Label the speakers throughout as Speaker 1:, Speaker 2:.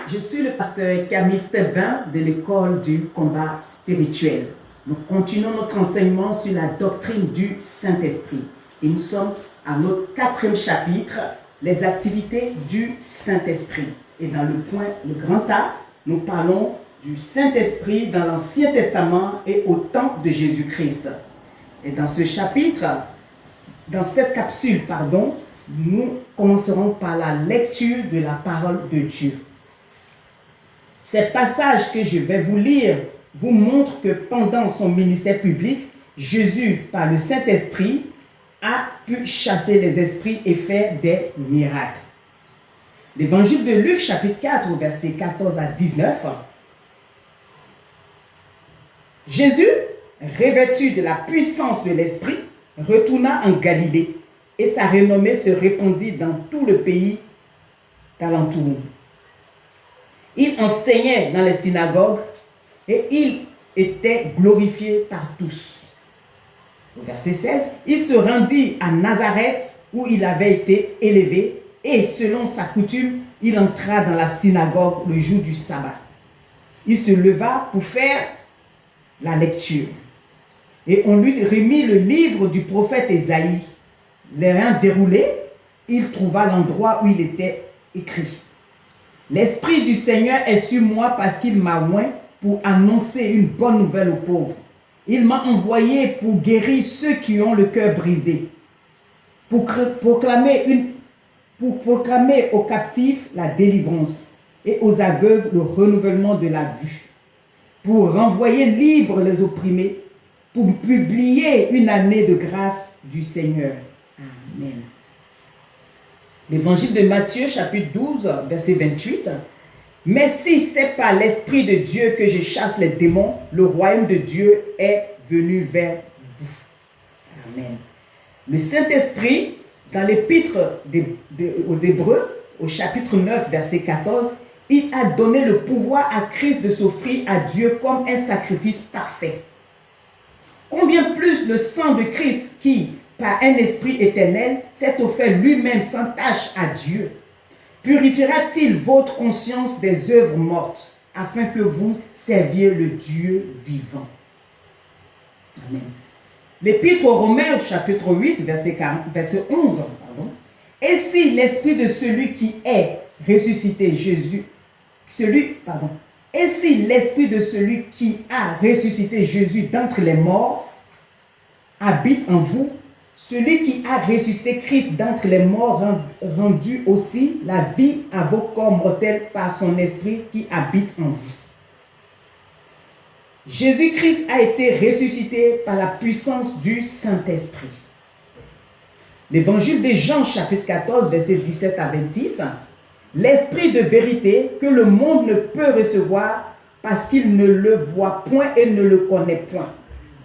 Speaker 1: je suis le pasteur Camille Thévin de l'école du combat spirituel. Nous continuons notre enseignement sur la doctrine du Saint-Esprit. Et nous sommes à notre 4e chapitre, les activités du Saint-Esprit. Et dans le point, le grand A, nous parlons du Saint-Esprit dans l'Ancien Testament et au temps de Jésus-Christ. Et dans ce chapitre, dans cette capsule, nous commencerons par la lecture de la parole de Dieu. Ces passages que je vais vous lire vous montrent que pendant son ministère public, Jésus, par le Saint-Esprit, a pu chasser les esprits et faire des miracles. L'évangile de Luc, chapitre 4, versets 14 à 19. Jésus, revêtu de la puissance de l'Esprit, retourna en Galilée et sa renommée se répandit dans tout le pays d'alentour. Il enseignait dans les synagogues et il était glorifié par tous. Au verset 16, il se rendit à Nazareth où il avait été élevé et selon sa coutume, il entra dans la synagogue le jour du sabbat. Il se leva pour faire la lecture. Et on lui remit le livre du prophète Ésaïe. L'ayant déroulé, il trouva l'endroit où il était écrit. L'Esprit du Seigneur est sur moi parce qu'il m'a oint pour annoncer une bonne nouvelle aux pauvres. Il m'a envoyé pour guérir ceux qui ont le cœur brisé, pour proclamer aux captifs la délivrance et aux aveugles le renouvellement de la vue, pour renvoyer libres les opprimés, pour publier une année de grâce du Seigneur. Amen. L'évangile de Matthieu, chapitre 12, verset 28. Mais si c'est par l'Esprit de Dieu que je chasse les démons, le royaume de Dieu est venu vers vous. Amen. Le Saint-Esprit, dans l'épître aux Hébreux, au chapitre 9, verset 14, il a donné le pouvoir à Christ de s'offrir à Dieu comme un sacrifice parfait. Combien plus le sang de Christ qui, par un esprit éternel, s'est offert lui-même sans tache à Dieu, purifiera-t-il votre conscience des œuvres mortes, afin que vous serviez le Dieu vivant. Amen. L'Épître aux Romains, chapitre 8, verset 11. Et si l'esprit de celui qui est ressuscité et si l'esprit de celui qui a ressuscité Jésus d'entre les morts habite en vous, celui qui a ressuscité Christ d'entre les morts rendu aussi la vie à vos corps mortels par son esprit qui habite en vous. Jésus-Christ a été ressuscité par la puissance du Saint-Esprit. L'évangile de Jean, chapitre 14, versets 17 à 26. L'esprit de vérité que le monde ne peut recevoir parce qu'il ne le voit point et ne le connaît point.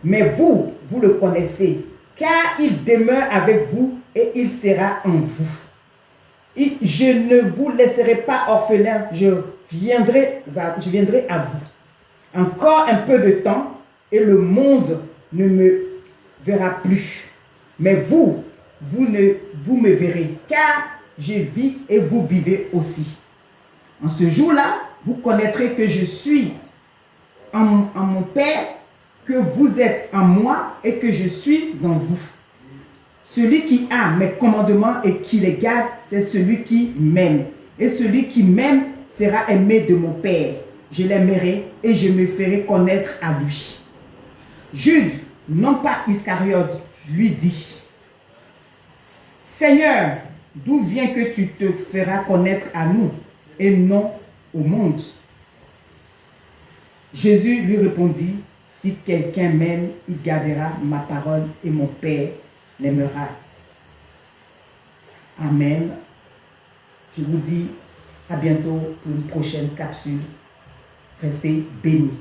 Speaker 1: Mais vous le connaissez, car il demeure avec vous et il sera en vous. Je ne vous laisserai pas orphelin, je viendrai à vous. Encore un peu de temps et le monde ne me verra plus. Mais vous me verrez, car je vis et vous vivez aussi. En ce jour-là, vous connaîtrez que je suis en mon Père, que vous êtes en moi et que je suis en vous. Celui qui a mes commandements et qui les garde, c'est celui qui m'aime. Et celui qui m'aime sera aimé de mon Père. Je l'aimerai et je me ferai connaître à lui. Jude, non pas Iscariote, lui dit: Seigneur, d'où vient que tu te feras connaître à nous et non au monde? Jésus lui répondit: Si quelqu'un m'aime, il gardera ma parole et mon Père l'aimera. Amen. Je vous dis à bientôt pour une prochaine capsule. Restez bénis.